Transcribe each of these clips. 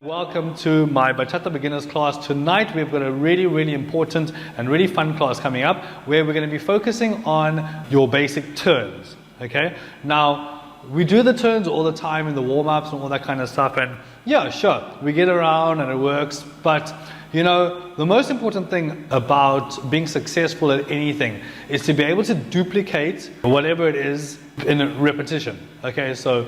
Welcome to my Bachata beginners class. Tonight we've got a really important and really fun class coming up where we're going to be focusing on your basic turns. Okay, now we do the turns all the time in the warm-ups and all that kind of stuff, and yeah, sure, we get around and it works, but you know, the most important thing about being successful at anything is to be able to duplicate whatever it is in repetition. Okay, so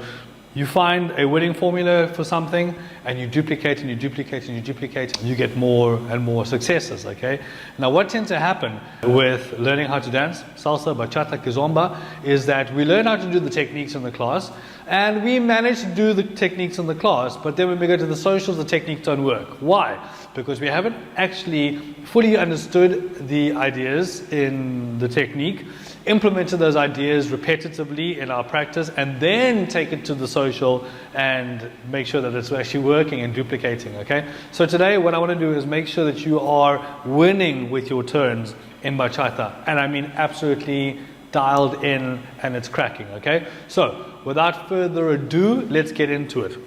you find a winning formula for something and you duplicate and you duplicate and you duplicate and you get more and more successes, okay? Now what tends to happen with learning how to dance, salsa, bachata, kizomba, is that we learn how to do the techniques in the class and we manage to do the techniques in the class, but then when we go to the socials, the techniques don't work. Why? Because we haven't actually fully understood the ideas in the technique, implemented those ideas repetitively in our practice, and then take it to the social and make sure that it's actually working and duplicating, okay? So today what I want to do is make sure that you are winning with your turns in bachata, and I mean absolutely dialed in and it's cracking, okay? So without further ado, let's get into it.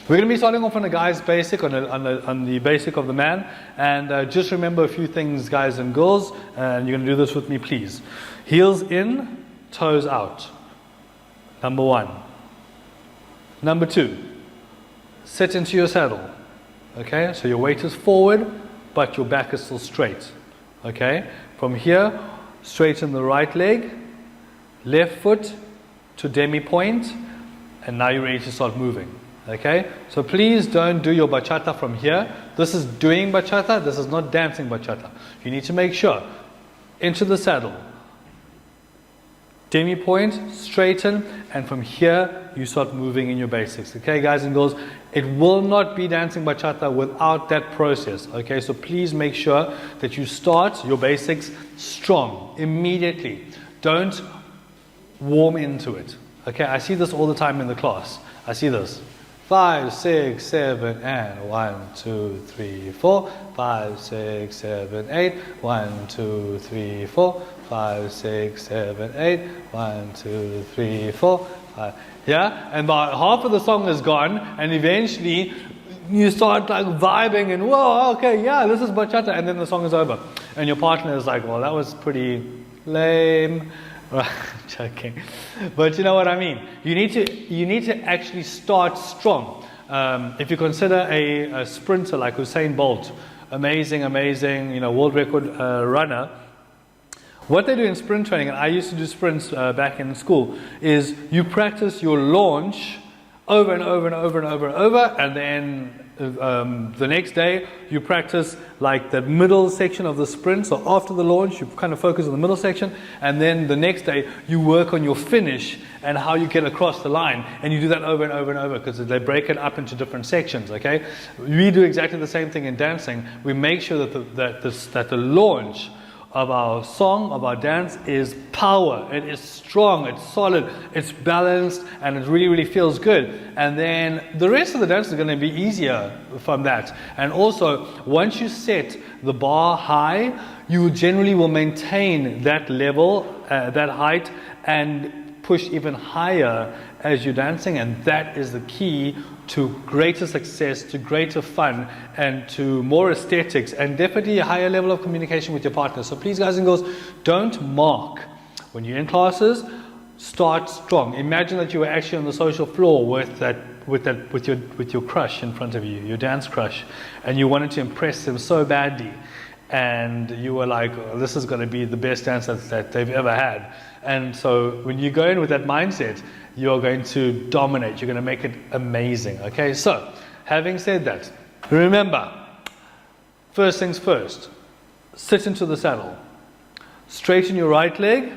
We're going to be starting off on the guy's basic, on the basic of the man, and just remember a few things, guys and girls, and you're going to do this with me, please. Heels in, toes out. Number one. Number two, sit into your saddle. Okay, so your weight is forward, but your back is still straight. Okay, from here, straighten the right leg, left foot to demi point, and now you're ready to start moving. Okay, so please don't do your bachata from here. This is doing bachata, this is not dancing bachata. You need to make sure, into the saddle, demi point, straighten, and from here you start moving in your basics. Okay, guys and girls, it will not be dancing bachata without that process. Okay, so please make sure that you start your basics strong, immediately. Don't warm into it. Okay, I see this all the time in the class. I see this. 5, 6, 7, and 1, 2, 3, 4. 5, 6, 7, 8. 1, 2, 3, 4. 5, 6, 7, 8. 1, 2, 3, 4. 5. Yeah, and about half of the song is gone, and eventually you start like vibing and whoa, okay, yeah, this is bachata, and then the song is over, and your partner is like, well, that was pretty lame. Joking, but you know what I mean. You need to actually start strong. If you consider a sprinter like Usain Bolt, amazing, you know, world record runner. What they do in sprint training, and I used to do sprints back in school, is you practice your launch over and over and over and over and over, and then the next day you practice like the middle section of the sprint. So after the launch you kind of focus on the middle section, and then the next day you work on your finish and how you get across the line, and you do that over and over and over because they break it up into different sections. Okay, we do exactly the same thing in dancing. We make sure that the launch of our song, of our dance, is power. It is strong, it's solid, it's balanced, and it really feels good. And then the rest of the dance is going to be easier from that. And also, once you set the bar high, you generally will maintain that level, that height, and push even higher as you're dancing, and that is the key to greater success, to greater fun, and to more aesthetics, and definitely a higher level of communication with your partner. So please, guys and girls, don't mark. When you're in classes, start strong. Imagine that you were actually on the social floor with your crush in front of you, your dance crush, and you wanted to impress them so badly, and you were like, oh, this is going to be the best dance that they've ever had. And so when you go in with that mindset, you're going to dominate. You're going to make it amazing. Okay, so having said that, remember, first things first, sit into the saddle, straighten your right leg,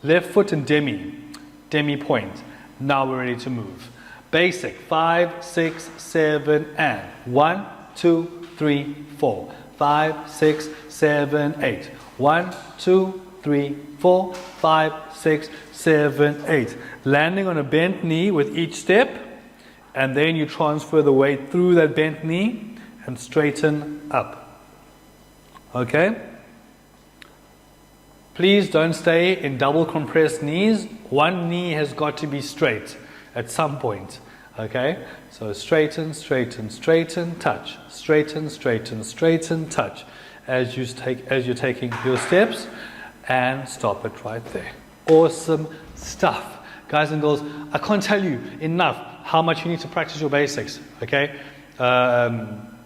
left foot and demi point. Now we're ready to move. Basic, 5, 6, 7, and 1, 2, 3, 4. 5, 6, 7, 8. 1, 2, 3, 4, 5, 6, 7, 8. Landing on a bent knee with each step, and then you transfer the weight through that bent knee and straighten up. Okay? Please don't stay in double compressed knees. One knee has got to be straight at some point. Okay? So straighten, straighten, straighten, touch. Straighten, straighten, straighten, touch. As you're taking your steps, and stop it right there. Awesome stuff. Guys and girls, I can't tell you enough how much you need to practice your basics. Okay?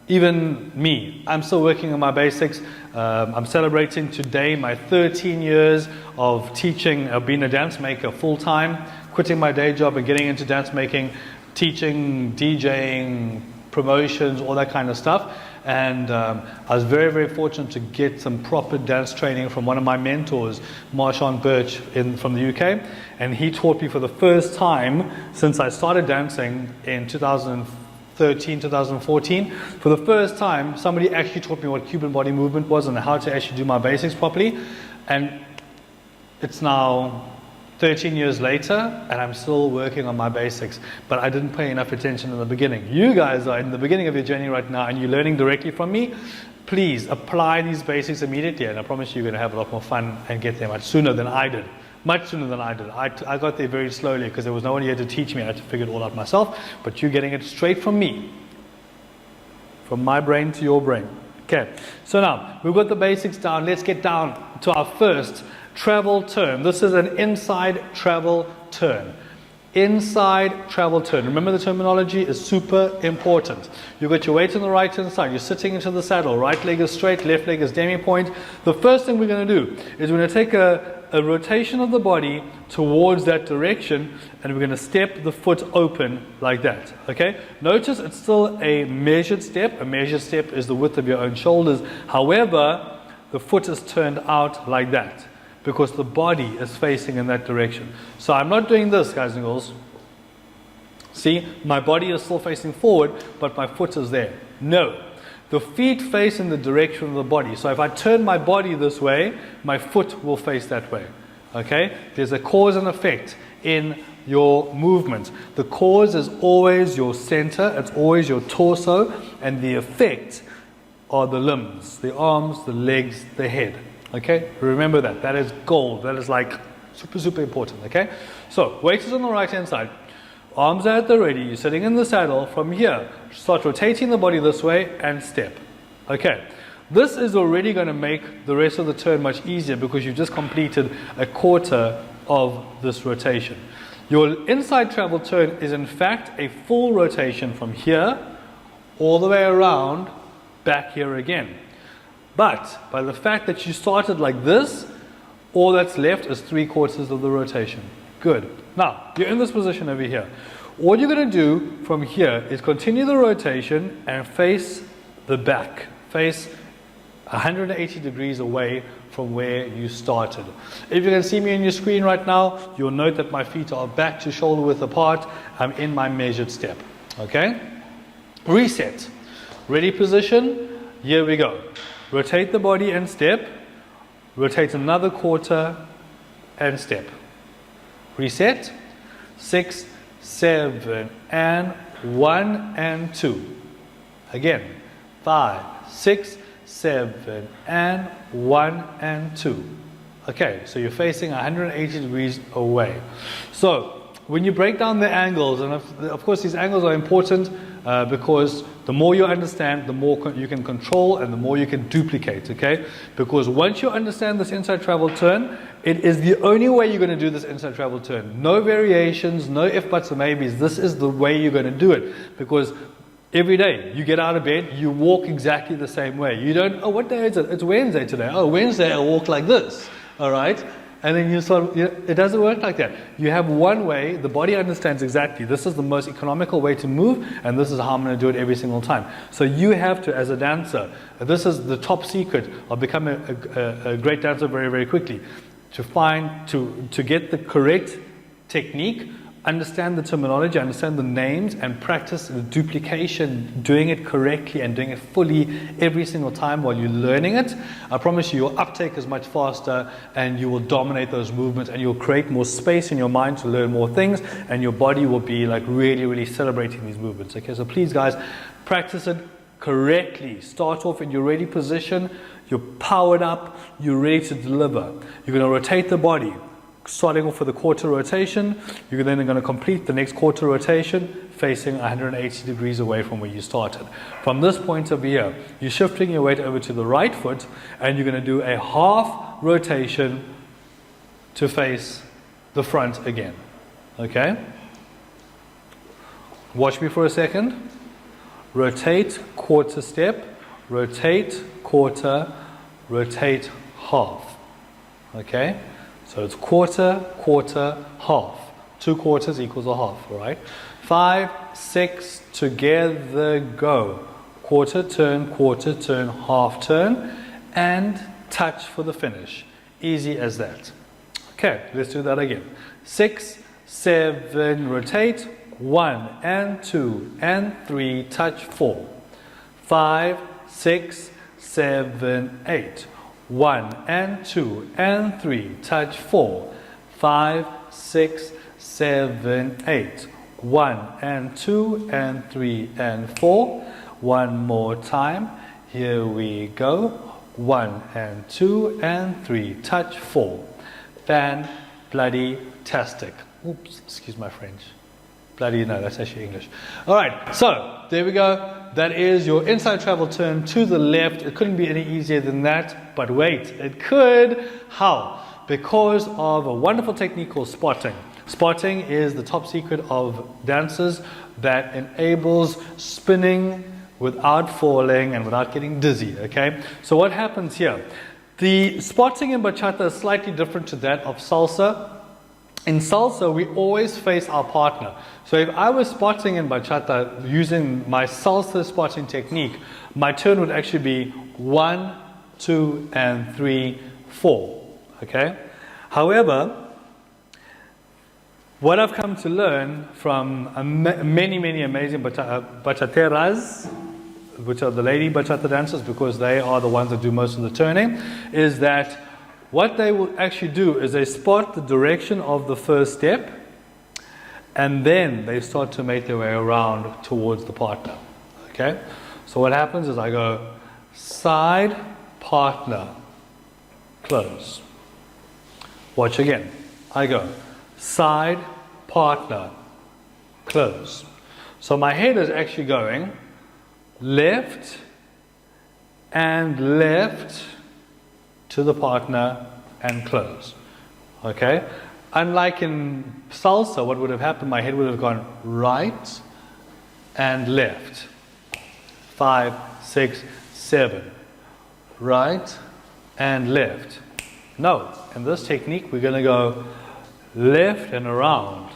Even me, I'm still working on my basics. I'm celebrating today my 13 years of teaching, being a dance maker full time, quitting my day job and getting into dance making, teaching, DJing, promotions, all that kind of stuff. And I was very, very fortunate to get some proper dance training from one of my mentors, Marshawn Birch from the UK. And he taught me for the first time since I started dancing in 2013, 2014. For the first time, somebody actually taught me what Cuban body movement was and how to actually do my basics properly. And it's now 13 years later, and I'm still working on my basics, but I didn't pay enough attention in the beginning. You guys are in the beginning of your journey right now, and you're learning directly from me. Please apply these basics immediately, and I promise you're going to have a lot more fun and get there much sooner than I did. Much sooner than I did. I got there very slowly because there was no one here to teach me. I had to figure it all out myself, but you're getting it straight from me. From my brain to your brain. Okay, so now we've got the basics down. Let's get down to our first travel turn. This is an inside travel turn. Inside travel turn. Remember, the terminology is super important. You've got your weight on the right hand side. You're sitting into the saddle. Right leg is straight, left leg is demi-point. The first thing we're going to do is we're going to take a rotation of the body towards that direction, and we're going to step the foot open like that. Okay? Notice it's still a measured step. A measured step is the width of your own shoulders. However, the foot is turned out like that, because the body is facing in that direction. So I'm not doing this, guys and girls. See, my body is still facing forward, but my foot is there. No. The feet face in the direction of the body. So if I turn my body this way, my foot will face that way. Okay? There's a cause and effect in your movement. The cause is always your center, it's always your torso, and the effect are the limbs, the arms, the legs, the head. Okay, remember that. That is gold. That is like super, super important. Okay, so weight is on the right hand side. Arms are at the ready. You're sitting in the saddle. From here, start rotating the body this way and step. Okay, this is already going to make the rest of the turn much easier because you've just completed a quarter of this rotation. Your inside travel turn is in fact a full rotation from here all the way around, back here again. But by the fact that you started like this, all that's left is 3/4 of the rotation. Good. Now, you're in this position over here. All you're going to do from here is continue the rotation and face the back. Face 180 degrees away from where you started. If you can see me on your screen right now, you'll note that my feet are back to shoulder width apart. I'm in my measured step. Okay? Reset. Ready position. Here we go. Rotate the body and step. Rotate another quarter and step. Reset. 6, 7, and 1 and 2. Again. 5, 6, 7, and 1 and 2. Okay, so you're facing 180 degrees away. So when you break down the angles, and of course these angles are important because the more you understand, the more you can control and the more you can duplicate, okay? Because once you understand this inside travel turn, it is the only way you're going to do this inside travel turn. No variations, no if, buts, or maybes. This is the way you're going to do it. Because every day you get out of bed, you walk exactly the same way. You don't, oh, what day is it? It's Wednesday today. Oh, Wednesday I walk like this, all right? And then it doesn't work like that. You have one way, the body understands exactly, this is the most economical way to move, and this is how I'm going to do it every single time. So you have to, as a dancer, this is the top secret of becoming a great dancer very, very quickly, to get the correct technique, understand the terminology, understand the names, and practice the duplication, doing it correctly and doing it fully every single time while you're learning it. I promise you, your uptake is much faster and you will dominate those movements and you'll create more space in your mind to learn more things, and your body will be like really, really celebrating these movements. Okay, so please guys, practice it correctly. Start off in your ready position. you're powered up, you're ready to deliver. You're going to rotate the body, starting off with a quarter rotation. You're then going to complete the next quarter rotation facing 180 degrees away from where you started. From this point of view, you're shifting your weight over to the right foot, and you're going to do a half rotation to face the front again. Okay? Watch me for a second. Rotate, quarter step, rotate, quarter, rotate, half. Okay? So it's quarter, quarter, half. 2 quarters equals a half, all right? 5, 6, together, go. Quarter turn, half turn, and touch for the finish. Easy as that. Okay, let's do that again. 6, 7, rotate. 1 and 2 and 3, touch 4. 5, 6, 7, 8. 1 and 2 and 3, touch 4. 5, 6, 7, 8. 1 and 2 and 3 and 4. One more time. Here we go. 1 and 2 and 3, touch 4. Fan-bloody-tastic. Oops, excuse my French. Bloody, no, that's actually English. All right, so there we go. That is your inside travel turn to the left. It couldn't be any easier than that, but wait, it could. How? Because of a wonderful technique called spotting. Spotting is the top secret of dancers that enables spinning without falling and without getting dizzy, okay? So what happens here? The spotting in bachata is slightly different to that of salsa. In salsa, we always face our partner. So if I was spotting in bachata using my salsa spotting technique, my turn would actually be 1, 2, and 3, 4. Okay? However, what I've come to learn from many amazing bachateras, which are the lady bachata dancers, because they are the ones that do most of the turning, is that what they will actually do is they spot the direction of the first step, and then they start to make their way around towards the partner. Okay? So what happens is I go side, partner, close. Watch again. I go side, partner, close. So my head is actually going left and left to the partner and close. Okay? Unlike in salsa, what would have happened, my head would have gone right and left. 5, 6, 7. Right and left. No, in this technique, we're going to go left and around.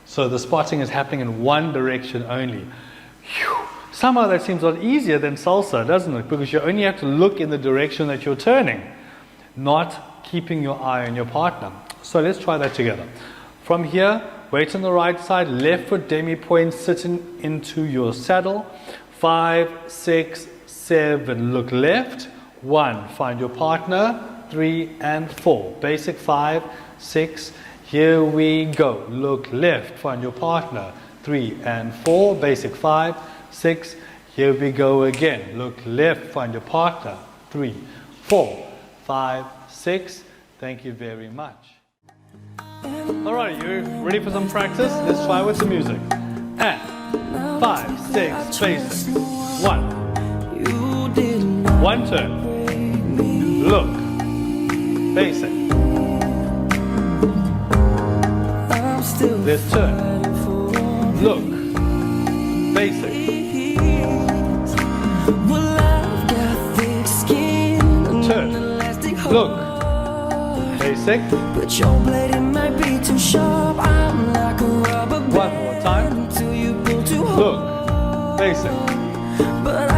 So the spotting is happening in one direction only. Whew. Somehow that seems a lot easier than salsa, doesn't it? Because you only have to look in the direction that you're turning, not keeping your eye on your partner. So let's try that together. From here, weight on the right side, left foot demi-point sitting into your saddle. 5, 6, 7, look left. 1, find your partner. 3 and 4. Basic 5, 6. Here we go. Look left, find your partner. 3 and 4. Basic 5, 6. Here we go again. Look left, find your partner. 3, 4, 5, 6. Thank you very much. Alright, you ready for some practice? Let's try with the music. And 5, 6, basic. 1. One turn. Look. Basic. Let's turn. Look. Basic. Turn. Look. Basic. But your blade, it might be too sharp. I'm like a rubber band. One more time. Look. Basic.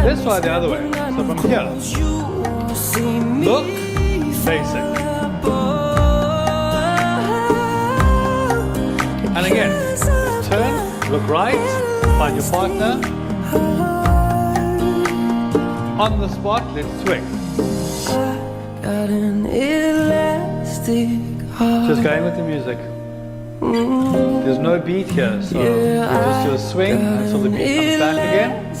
Let's try the other way. So from here. Look. Basic. And again. Turn. Look right. Find your partner. On the spot. Let's swing. Got an elastic heart. Just going with the music. There's no beat here, so you just do a swing until the beat comes back again.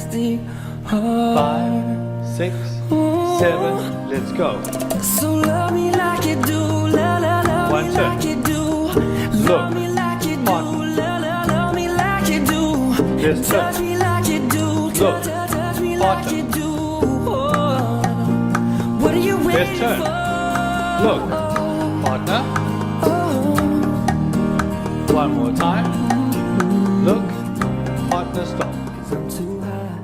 5, 6, 7, let's go. So love me like you do, love One me turn. like you do. Look, Love me like you do, partner. love me like you do. Let's Touch turn. me like you do, Look, touch me like partner. you do. Oh, what are you Let's waiting turn. for? Look, partner. Oh, One more time. Look, partner, stop. I'm too high.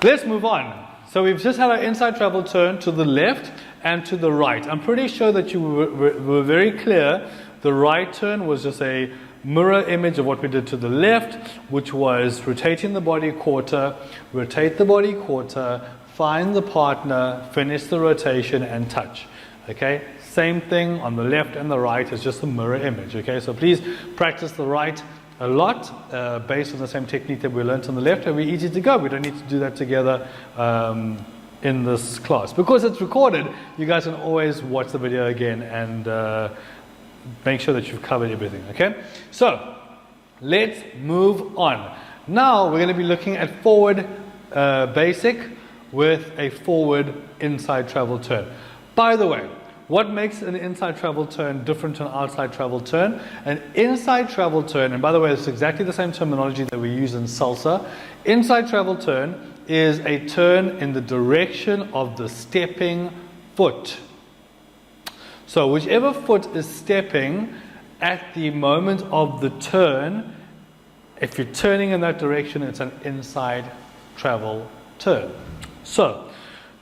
Let's move on. So we've just had our inside travel turn to the left and to the right. I'm pretty sure that you were very clear. The right turn was just a mirror image of what we did to the left, which was rotating the body quarter, rotate the body quarter, find the partner, finish the rotation and touch. Okay, same thing on the left and the right, it's just a mirror image. Okay, so please practice the right a lot based on the same technique that we learned on the left, and we're easy to go. We don't need to do that together in this class. Because it's recorded, you guys can always watch the video again and make sure that you've covered everything, okay? So, let's move on. Now, we're going to be looking at forward basic with a forward inside travel turn. By the way, what makes an inside travel turn different to an outside travel turn? An inside travel turn, and by the way, it's exactly the same terminology that we use in salsa. Inside travel turn is a turn in the direction of the stepping foot. So whichever foot is stepping at the moment of the turn, if you're turning in that direction, it's an inside travel turn. So,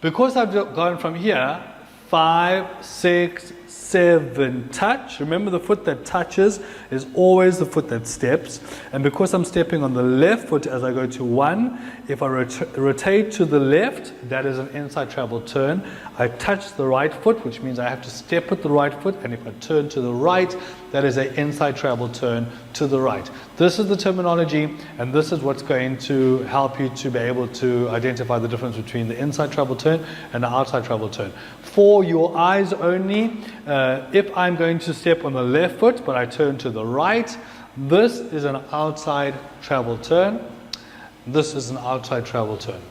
because I've gone from here, 5, 6, 7, touch. Remember, the foot that touches is always the foot that steps. And because I'm stepping on the left foot as I go to 1, if I rotate to the left, that is an inside travel turn. I touch the right foot, which means I have to step with the right foot. And if I turn to the right, that is an inside travel turn to the right. This is the terminology, and this is what's going to help you to be able to identify the difference between the inside travel turn and the outside travel turn. For your eyes only, if I'm going to step on the left foot, but I turn to the right, this is an outside travel turn. This is an outside travel turn.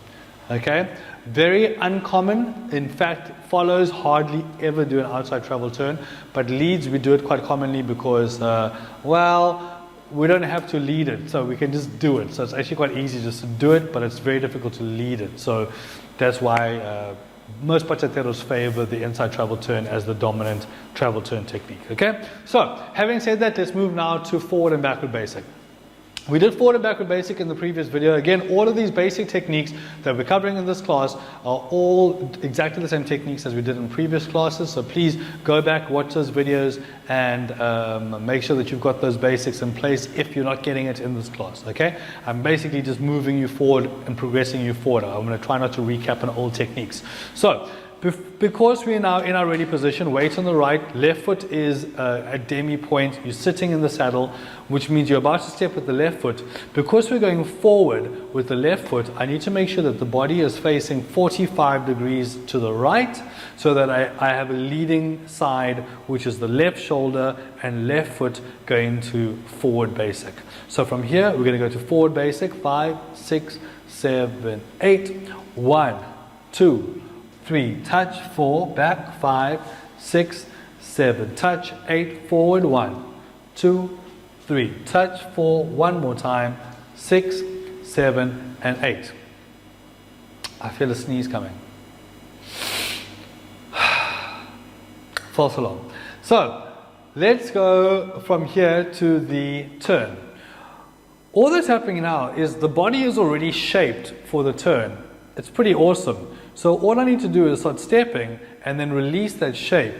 Okay? Very uncommon. In fact, follows hardly ever do an outside travel turn. But leads, we do it quite commonly because, well, we don't have to lead it. So we can just do it. So it's actually quite easy just to do it, but it's very difficult to lead it. So that's why most bachateros favor the inside travel turn as the dominant travel turn technique. Okay? So, having said that, let's move now to forward and backward basic. We did forward and backward basic in the previous video. Again, all of these basic techniques that we're covering in this class are all exactly the same techniques as we did in previous classes. So please go back, watch those videos, and make sure that you've got those basics in place if you're not getting it in this class. Okay? I'm basically just moving you forward and progressing you forward. I'm going to try not to recap on all techniques. So, because we are now in our ready position, weight on the right, left foot is at demi point, you're sitting in the saddle, which means you're about to step with the left foot. Because we're going forward with the left foot, I need to make sure that the body is facing 45 degrees to the right, so that I have a leading side, which is the left shoulder and left foot going to forward basic. So from here, we're going to go to forward basic, 5, 6, 7, 8, 1, 2, 3, touch, 4, back, 5, 6, 7, touch, 8, forward, 1, 2, 3, touch, 4, one more time, 6, 7, and 8. I feel a sneeze coming. False alarm. So, let's go from here to the turn. All that's happening now is the body is already shaped for the turn. It's pretty awesome. So all I need to do is start stepping and then release that shape.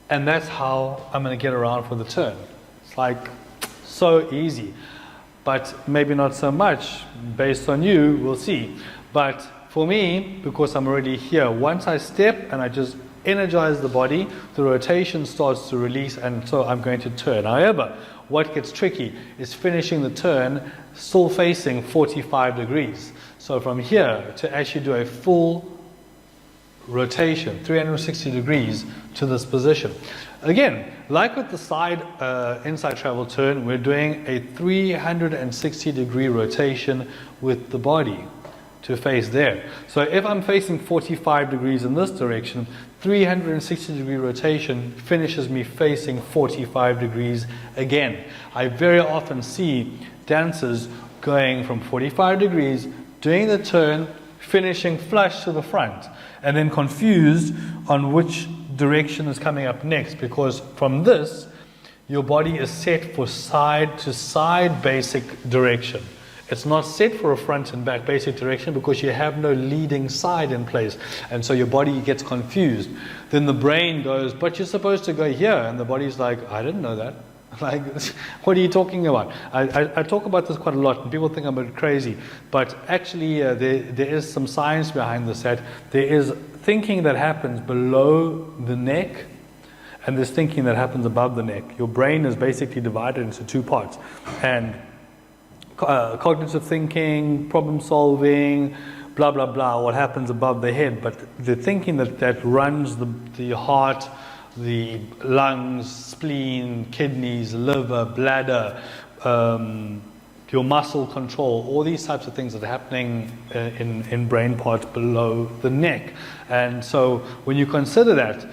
And that's how I'm going to get around for the turn. It's like so easy. But maybe not so much. Based on you, we'll see. But for me, because I'm already here, once I step and I just energize the body, the rotation starts to release, and so I'm going to turn. However, what gets tricky is finishing the turn still facing 45 degrees. So from here to actually do a full rotation, 360 degrees to this position. Again, like with the side inside travel turn, we're doing a 360 degree rotation with the body. to face there. So if I'm facing 45 degrees in this direction, 360-degree rotation finishes me facing 45 degrees again. I very often see dancers going from 45 degrees, doing the turn, finishing flush to the front, and then confused on which direction is coming up next, because from this, your body is set for side to side basic direction. It's not set for a front and back basic direction because you have no leading side in place. And so your body gets confused. Then the brain goes, but you're supposed to go here. And the body's like, I didn't know that. Like, what are you talking about? I talk about this quite a lot, and people think I'm a bit crazy. But actually, there is some science behind this. That there is thinking that happens below the neck, and there's thinking that happens above the neck. Your brain is basically divided into two parts. And cognitive thinking, problem solving, blah, blah, blah, what happens above the head. But the thinking that runs the heart, the lungs, spleen, kidneys, liver, bladder, your muscle control, all these types of things that are happening in brain parts below the neck. And so when you consider that,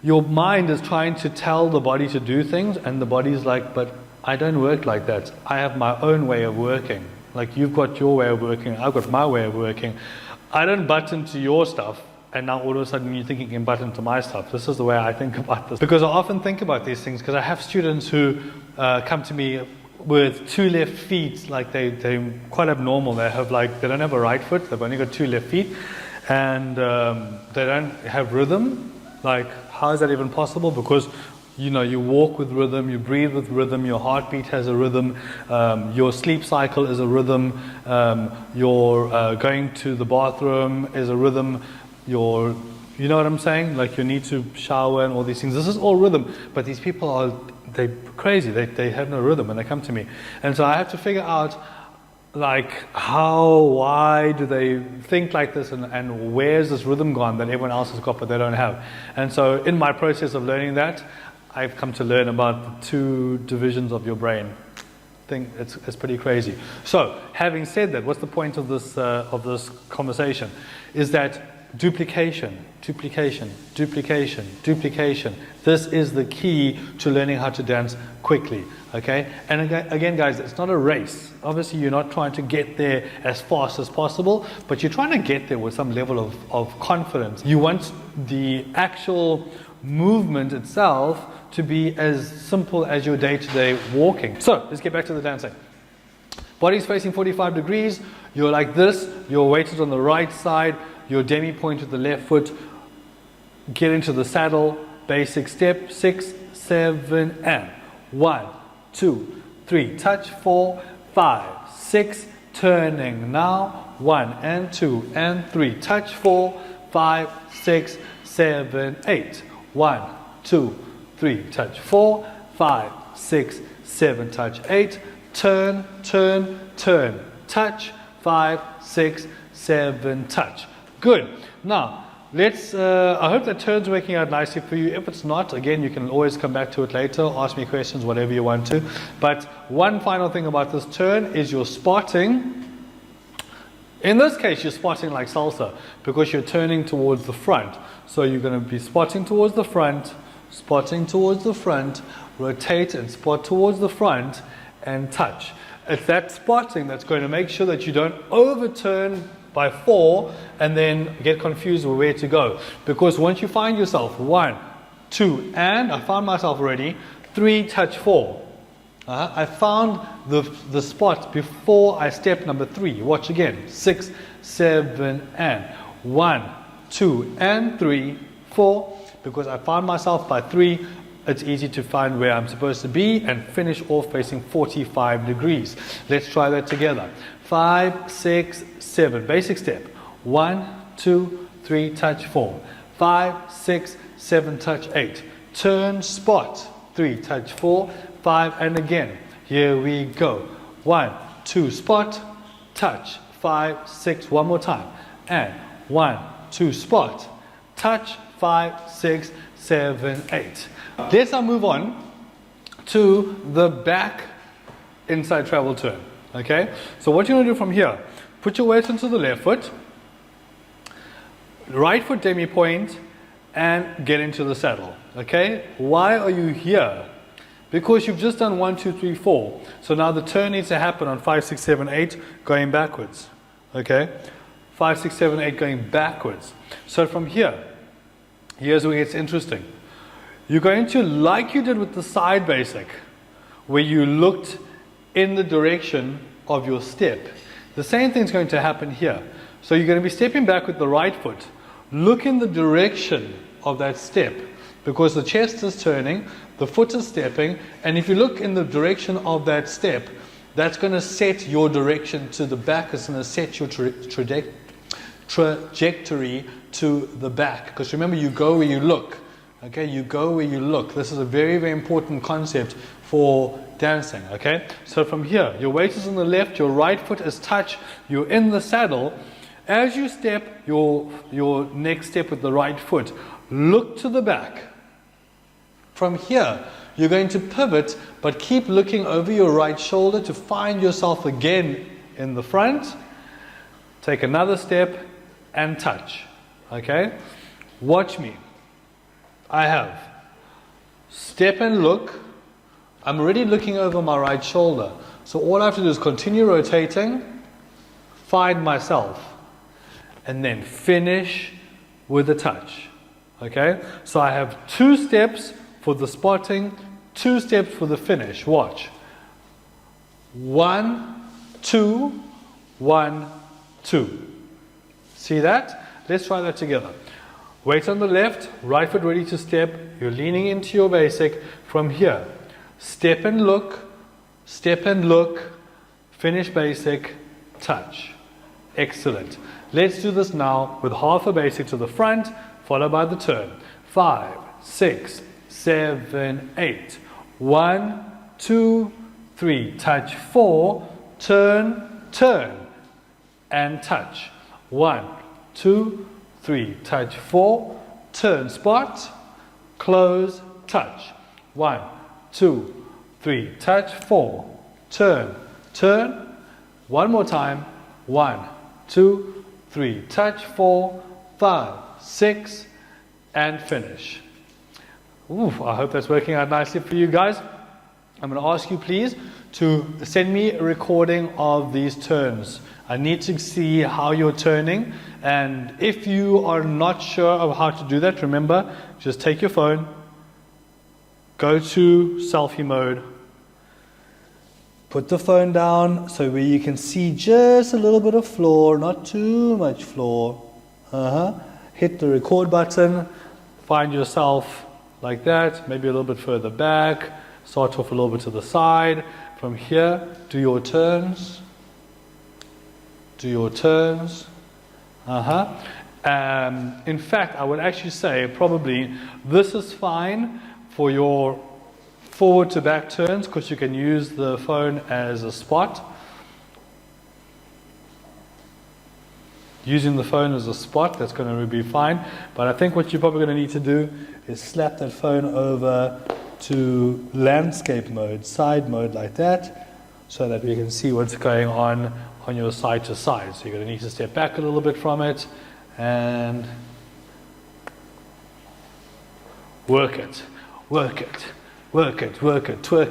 your mind is trying to tell the body to do things, and the body's like, but I don't work like that. I have my own way of working. Like, you've got your way of working, I've got my way of working. I don't butt into your stuff, and now all of a sudden you think you can butt into my stuff. This is the way I think about this. Because I often think about these things, because I have students who come to me with two left feet, like they're quite abnormal. They don't have a right foot, they've only got two left feet, and they don't have rhythm. Like, how is that even possible? Because you walk with rhythm, you breathe with rhythm, your heartbeat has a rhythm, your sleep cycle is a rhythm, your going to the bathroom is a rhythm, you know what I'm saying? Like, you need to shower and all these things. This is all rhythm, but these people they're crazy. They have no rhythm when they come to me. And so I have to figure out, like, why do they think like this, and where's this rhythm gone that everyone else has got but they don't have? And so in my process of learning that, I've come to learn about the two divisions of your brain. I think it's pretty crazy. So, having said that, what's the point of this conversation? Is that duplication. This is the key to learning how to dance quickly. Okay? And again, guys, it's not a race. Obviously, you're not trying to get there as fast as possible, but you're trying to get there with some level of confidence. You want the actual movement itself to be as simple as your day-to-day walking. So, let's get back to the dancing. Body's facing 45 degrees. You're like this. Your weight is on the right side. Your demi point with the left foot. Get into the saddle. Basic step. 6, 7, and 1, 2, 3. Touch. 4, 5, 6. Turning now. 1 and 2 and 3. Touch. 4, 5, 6, 7, 8. 1, 2, 3. Touch. 4, 5, 6, 7. Touch. 8. Turn. Touch. 5, 6, 7. Touch. Good. Now, let's, I hope that turn's working out nicely for you. If it's not, again, you can always come back to it later, ask me questions, whatever you want to. But one final thing about this turn is your spotting. In this case, you're spotting like salsa because you're turning towards the front. So you're going to be spotting towards the front, rotate and spot towards the front, and touch. It's that spotting that's going to make sure that you don't overturn by 4 and then get confused with where to go. Because once you find yourself 1, 2, and I found myself already 3, touch 4. I found the spot before I step number 3. Watch again. 6, 7, and 1, 2, and 3, 4. Because I found myself by 3, it's easy to find where I'm supposed to be and finish off facing 45 degrees. Let's try that together. 5, 6, 7. Basic step. 1, 2, 3, touch 4. 5, 6, 7, touch 8. Turn, spot. 3, touch 4. 5, and again. Here we go. 1, 2, spot, touch. 5, 6, one more time. And 1, 2, spot, touch. 5, 6, 7, 8. Let's now move on to the back inside travel turn. Okay? So what you're going to do from here, put your weight onto the left foot, right foot demi-point, and get into the saddle. Okay? Why are you here? Because you've just done 1, 2, 3, 4. So now the turn needs to happen on 5, 6, 7, 8, going backwards. Okay? 5, 6, 7, 8, going backwards. So from here, here's where it gets interesting. You're going to, like you did with the side basic, where you looked in the direction of your step. The same thing's going to happen here. So you're going to be stepping back with the right foot. Look in the direction of that step, because the chest is turning, the foot is stepping, and if you look in the direction of that step, that's going to set your direction to the back. It's going to set your trajectory to the back. Because remember, you go where you look. Okay, you go where you look. This is a very, very important concept for dancing. Okay, so from here, your weight is on the left, your right foot is touch, you're in the saddle. As you step your next step with the right foot, look to the back. From here, you're going to pivot, but keep looking over your right shoulder to find yourself again in the front. Take another step and touch. Okay? Watch me. I have step and look. I'm already looking over my right shoulder. So all I have to do is continue rotating, find myself, and then finish with a touch. Okay? So I have 2 steps for the spotting, 2 steps for the finish. Watch. 1, 2, 1, 2. See that? Let's try that together. Weight on the left, right foot ready to step. You're leaning into your basic. From here, step and look, finish basic, touch. Excellent. Let's do this now with half a basic to the front, followed by the turn. 5, 6, 7, 8. 1, 2, 3. Touch. 4. Turn, and touch. 1, 2, 3. Touch. 4. Turn. Spot. Close. Touch. 1, 2, 3. Touch. 4. Turn. One more time. 1, 2, 3. Touch. 4, 5, 6, and finish. Ooh, I hope that's working out nicely for you guys. I'm going to ask you please to send me a recording of these turns. I need to see how you're turning, and if you are not sure of how to do that, remember, just take your phone, go to selfie mode, put the phone down so where you can see just a little bit of floor, not too much floor. Hit the record button, find yourself like that, maybe a little bit further back, start off a little bit to the side. From here, do your turns. In fact, I would actually say probably this is fine for your forward to back turns, because you can use the phone as a spot. Using the phone as a spot, that's going to be fine. But I think what you're probably going to need to do is slap that phone over to landscape mode, side mode like that, so that we can see what's going on your side to side. So you're going to need to step back a little bit from it and work it, twerk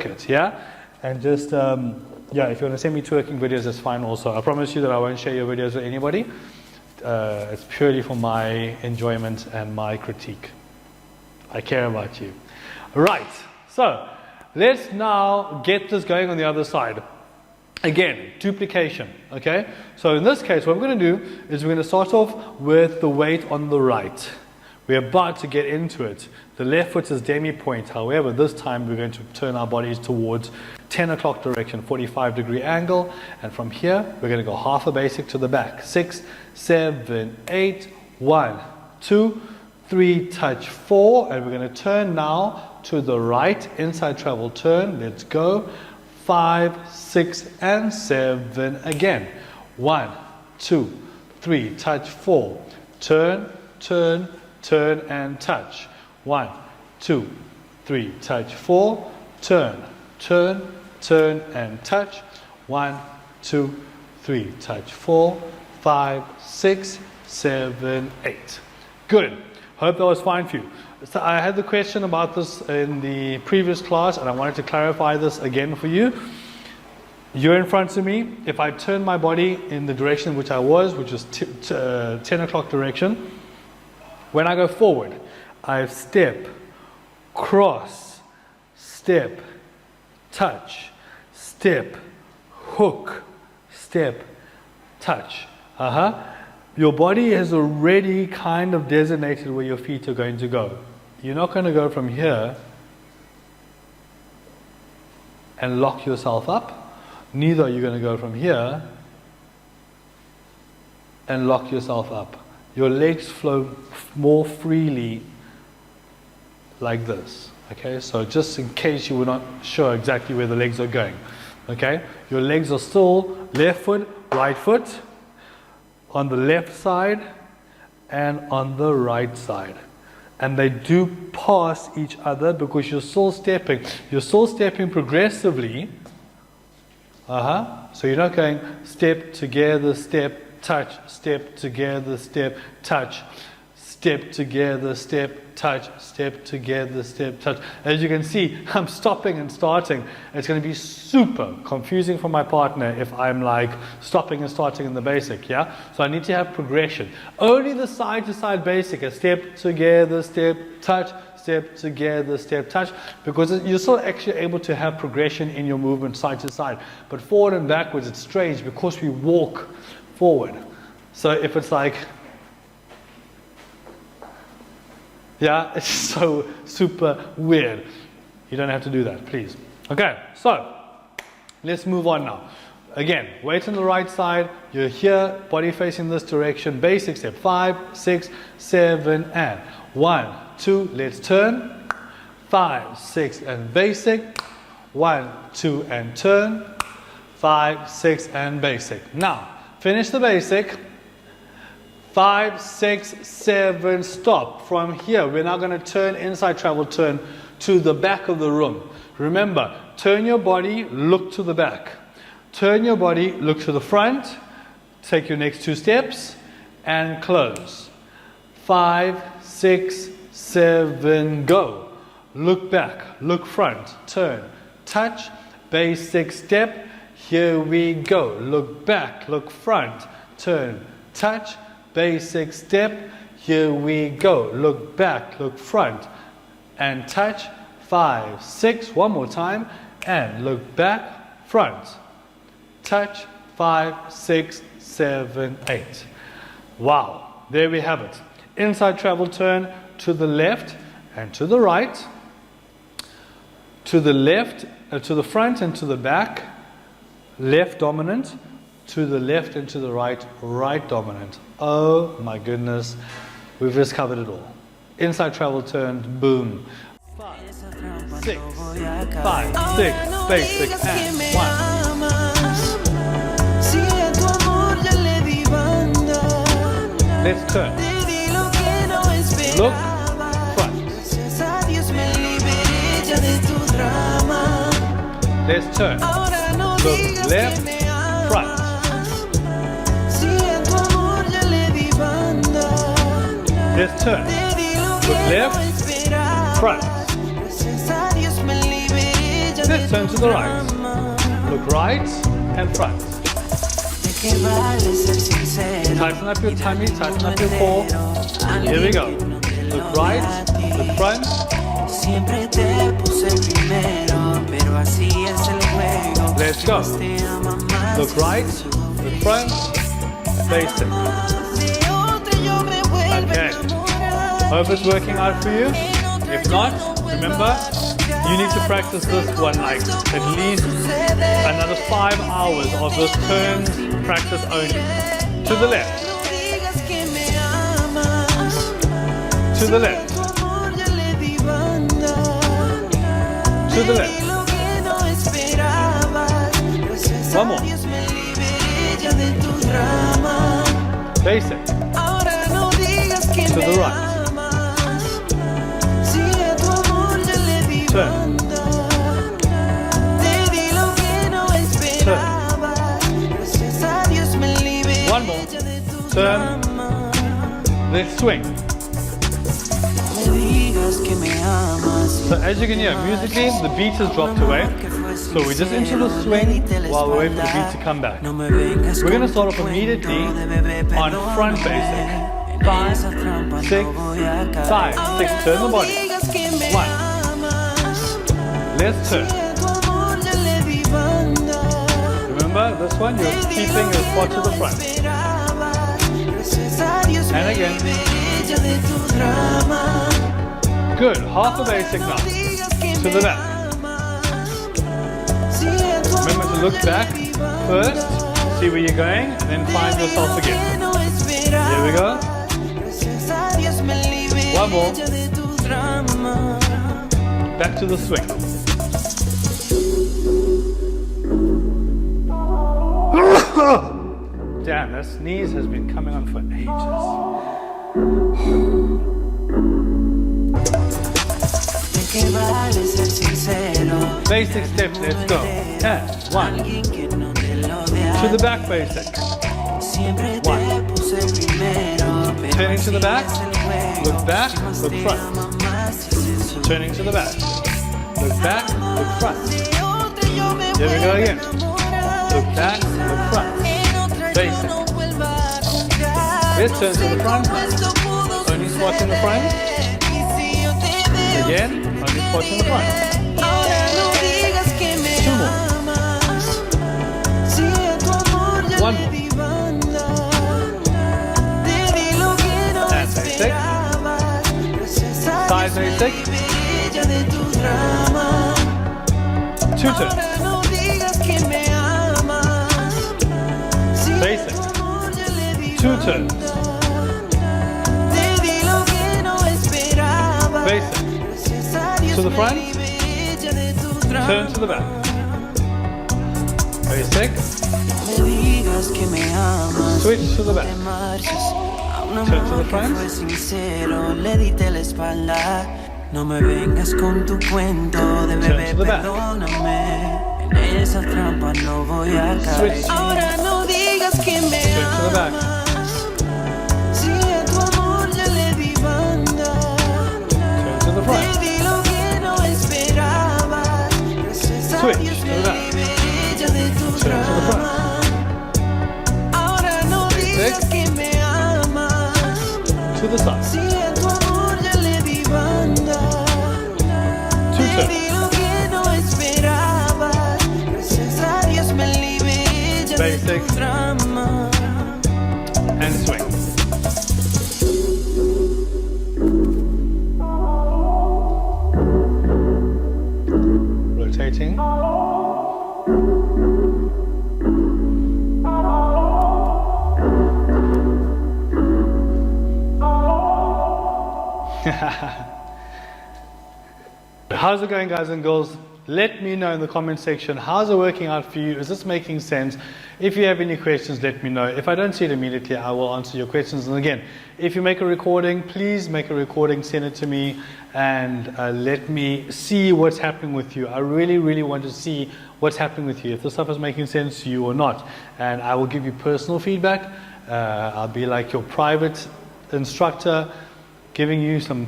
it, yeah? And just, yeah, if you want to send me twerking videos, that's fine also. I promise you that I won't share your videos with anybody. It's purely for my enjoyment and my critique. I care about you. Right, so let's now get this going on the other side. Again, duplication, okay? So in this case, what we're going to do is we're going to start off with the weight on the right. We're about to get into it. The left foot is demi-point. However, this time we're going to turn our bodies towards 10 o'clock direction, 45-degree angle. And from here, we're going to go half a basic to the back. 6, 7, 8, 1, 2, 3, touch 4. And we're going to turn now to the right, inside travel turn. Let's go. 5, 6, and 7 again. 1, 2, 3, touch 4. Turn, and touch. 1, 2, 3, touch 4. Turn, and touch. 1, 2, 3, touch 4, 5, 6, 7, 8. Good. Hope that was fine for you. So I had the question about this in the previous class, and I wanted to clarify this again for you. You're in front of me. If I turn my body in the direction in which I was, which is 10 o'clock direction, when I go forward, I step, cross, step, touch, step, hook, step, touch. Your body has already kind of designated where your feet are going to go. You're not going to go from here and lock yourself up. Neither are you going to go from here and lock yourself up. Your legs flow more freely like this. Okay, so just in case you were not sure exactly where the legs are going. Okay, your legs are still left foot, right foot, on the left side and on the right side. And they do pass each other because you're still stepping. You're still stepping progressively. So you're not going step together, step, touch, step together, step, touch, step together, step, touch, step together, step, touch. As you can see, I'm stopping and starting. It's going to be super confusing for my partner if I'm like stopping and starting in the basic, yeah? So I need to have progression. Only the side to side basic is step together, step, touch, step together, step, touch, because you're still actually able to have progression in your movement side to side. But forward and backwards, it's strange because we walk forward. So if it's like, yeah, it's so super weird. You don't have to do that, please. Okay, so let's move on now. Again, weight on the right side. You're here, body facing this direction. Basic step 5, 6, 7, and 1, 2. Let's turn. 5, 6, and basic. 1, 2, and turn. 5, 6, and basic. Now, finish the basic. 5, 6, 7, stop. From here, we're now going to turn inside travel turn to the back of the room. Remember, turn your body, look to the back. Turn your body, look to the front. Take your next 2 steps and close. 5, 6, 7, go. Look back, look front, turn, touch, basic step. Here we go. Look back, look front, turn, touch, basic step. Here we go. Look back, look front, and touch. 5, 6, one more time, and look back, front, touch. 5, 6, 7, 8. Wow, there we have it. Inside travel turn to the left and to the right, to the left, to the front and to the back, left dominant, to the left and to the right, right dominant. Oh my goodness, we've just covered it all. Inside travel turn, boom. 5, 6, 5, 6, basic, and 1. Let's turn. Look front. Let's turn. Look left, front. Let's turn. Look left, front. Let's turn to the right. Look right and front. Tighten up your tummy, tighten up your core. Here we go. Look right, look front. Let's go. Look right, look front, basic. Okay. Hope it's working out for you. If not, remember, you need to practice this one like at least another 5 hours of this turn practice only. To the left. To the left. To the left. One more. Basic. To the right. Turn. Turn. let's swing. So as you can hear, musically the beat has dropped away. So we just into the swing while we wait for the beat to come back. We're going to start off immediately on front basic. 5, 6, 5, 6. Turn the body. 1. Let's turn. Remember this one, you're keeping your spot to the front. And again. Good. Half a basic now. To the back. Remember to look back first, see where you're going, and then find yourself again. Here we go. One more. Back to the swing. Damn, that sneeze has been coming on for ages. Basic steps, let's go. And 1. To the back basic. 1. Turning to the back. Look back, look front. Turning to the back. Look back, look front. Here we go again. Look back, look front. Basic. Let's turn to the front. Only spot in the front. Again, only spot in the front. 2 more. 1 more. And basic. Side basic. 2 turns. Basic. 2 turns. Basic. To the front. Turn to the back. Basic. Switch to the back. Turn to the front. No me vengas con tu cuento, bebé, perdóname. En esa trampa no voy a caer. Ahora no digas que me amas. Si a tu amor ya le di banda. Te di lo que no esperaba. Gracias a Dios me libré ya de tu drama. Ahora no digas que me amas. To the side. Si a tu amor ya le di banda. Te di lo que no esperaba. Gracias a Dios me libré ya de tu drama. And swing. Rotating. How's it going, guys and girls? Let me know in the comment section. How's it working out for you? Is this making sense? If you have any questions, let me know. If I don't see it immediately, I will answer your questions. And again, if you make a recording, please make a recording, send it to me, and let me see what's happening with you. I really, really want to see what's happening with you, if this stuff is making sense to you or not. And I will give you personal feedback. I'll be like your private instructor, giving you some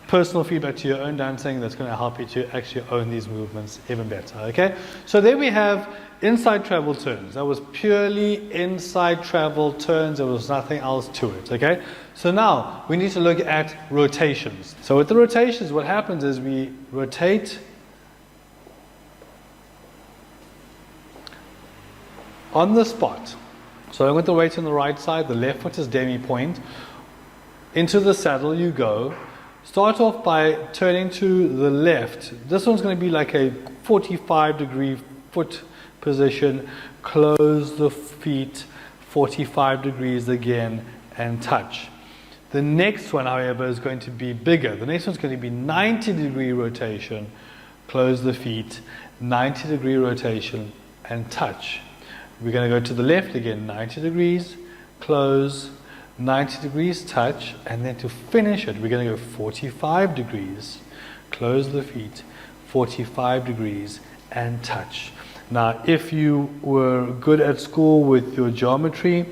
personal feedback to your own dancing that's going to help you to actually own these movements even better. Okay, so there we have inside travel turns. That was purely inside travel turns. There was nothing else to it. Okay, so now we need to look at rotations. So with the rotations, what happens is we rotate on the spot. So I'm going to weight on the right side, the left foot is demi point. Into the saddle you go. Start off by turning to the left. This one's going to be like a 45-degree foot position. Close the feet 45 degrees again and touch. The next one, however, is going to be bigger. The next one's going to be 90-degree rotation. Close the feet, 90-degree rotation and touch. We're going to go to the left again, 90 degrees, close, 90 degrees, touch, and then to finish it, we're going to go 45 degrees, close the feet, 45 degrees, and touch. Now, if you were good at school with your geometry,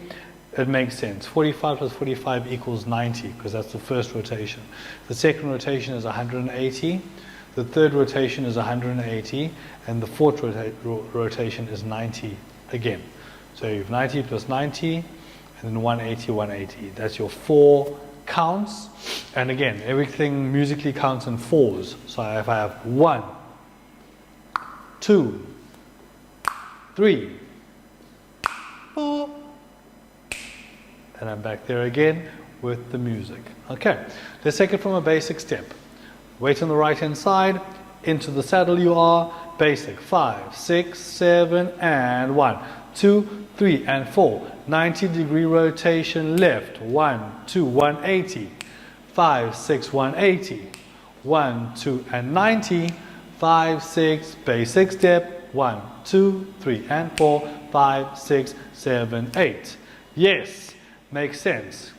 it makes sense. 45 plus 45 equals 90 because that's the first rotation. The second rotation is 180. The third rotation is 180. And the fourth rotation is 90 again. So you have 90 plus 90 and then 180, 180. That's your 4 counts. And again, everything musically counts in 4s. So if I have 1, 2, 3, 4, and I'm back there again with the music. Okay, let's take it from a basic step. Weight on the right hand side, into the saddle you are, basic. 5, 6, 7, and 1, 2, 3, and 4. 90-degree rotation left. 1, 2, 180. 5, 6, 180. 1, 2, and 90. 5, 6, basic step. 1, 2, 3, and 4. 5, 6, 7, 8. Yes. Makes sense.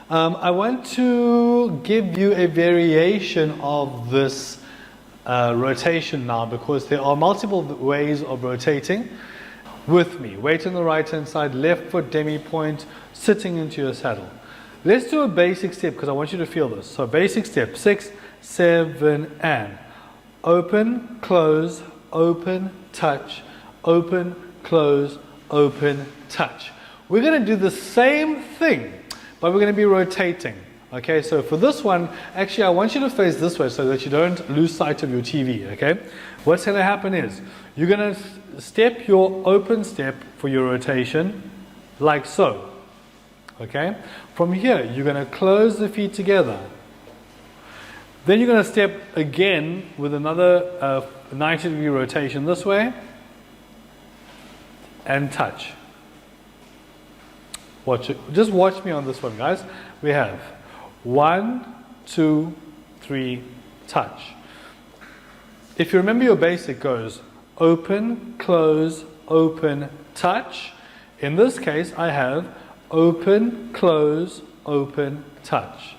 I want to give you a variation of this rotation now because there are multiple ways of rotating. With me, weight on the right hand side, left foot demi-point, sitting into your saddle. Let's do a basic step because I want you to feel this. So basic step, 6, 7, and open, close, open, touch, open, close, open, touch. We're going to do the same thing, but we're going to be rotating. Okay, so for this one, actually I want you to face this way so that you don't lose sight of your TV, okay? What's going to happen is, you're going to step your open step for your rotation, like so. Okay? From here, you're going to close the feet together. Then you're going to step again with another 90-degree rotation this way, and touch. Watch it. Just watch me on this one, guys. We have 1, 2, 3, touch. If you remember your basic goes open, close, open, touch. In this case, I have open, close, open, touch.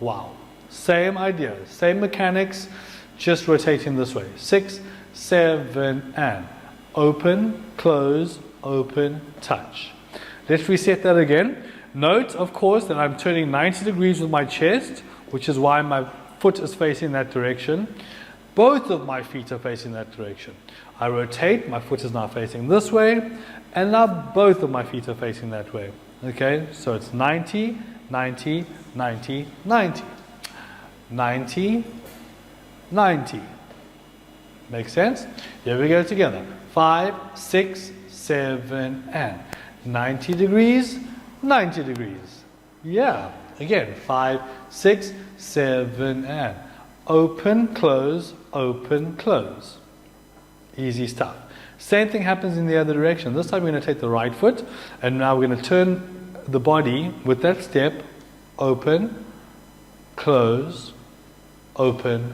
Wow. Same idea, same mechanics, just rotating this way. 6, 7, and open, close, open, touch. Let's reset that again. Note, of course, that I'm turning 90 degrees with my chest, which is why my foot is facing that direction. Both of my feet are facing that direction. I rotate, my foot is now facing this way, and now both of my feet are facing that way. Okay, so it's 90, 90, 90, 90. 90, 90. Make sense? Here we go together. 5, 6, 7, and 90 degrees, 90 degrees. Yeah. Again, 5, 6, 7, and open, close, open, close. Easy stuff. Same thing happens in the other direction. This time we're going to take the right foot, and now we're going to turn the body with that step, open, close, open,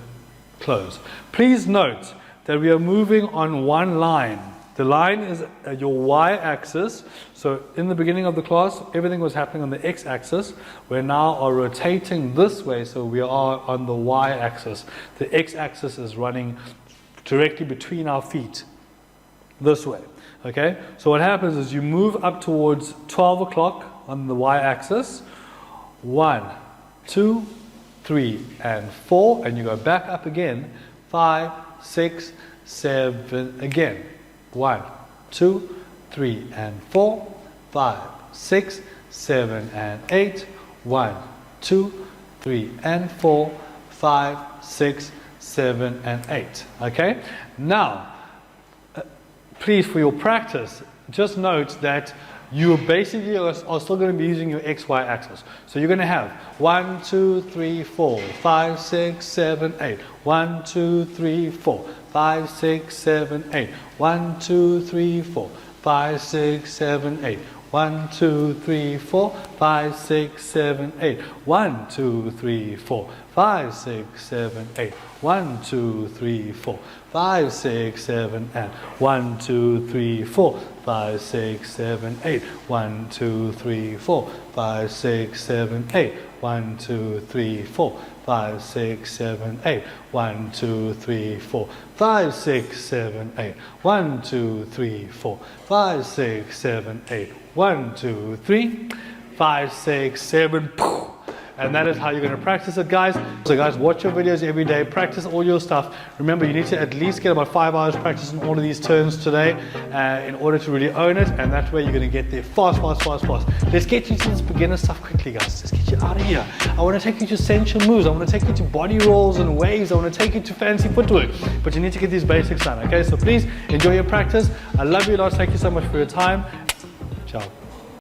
close. Please note that we are moving on one line. The line is your y-axis. So in the beginning of the class, everything was happening on the x-axis. We now are rotating this way, so we are on the y-axis. The x-axis is running directly between our feet, this way. Okay? So what happens is you move up towards 12 o'clock on the y-axis. 1, 2, 3, and 4, and you go back up again. 5, 6, 7, again. 1, 2, 3, and 4, 5, 6, 7, and 8. 1, 2, 3, and 4, 5, 6, 7, and 8. Okay? Now, please, for your practice, just note that you basically are still going to be using your XY axis. So you're going to have 1, 2, 3, 4, 5, 6, 7, 8. 1, 2, 3, 4, 5, 6, 7, 8. 1, 2, 3, 4, 5, 6, 7, 8. 1, 2, 3, 4, 5, 6, 7, 8. 1, 2, 3, 4, 5, 6, 7, 8. 1, 2, 3, 4, 5, 6, 7, and 1, 2, 3, 4, 5, 6, 7, 8. 1, 2, 3, 4, 5, 6, 7, 8. 1, 2, 3, 4, 5, 6, 7, 8. 1, 2, 3, 4, 5, 6, 7, 8. 1, 2, 3, 4, 5, 6, 7, 8. 1, 2, 3, 5, 6, 7. And that is how you're going to practice it, guys. So guys, watch your videos every day, practice all your stuff. Remember, you need to at least get about 5 hours practicing all of these turns today in order to really own it, and that way you're going to get there fast. Let's get you to this beginner stuff quickly, guys. Let's get you out of here. I want to take you to essential moves. I want to take you to body rolls and waves. I want to take you to fancy footwork, but you need to get these basics done, okay? So please enjoy your practice. I love you lots. Thank you so much for your time. Ciao.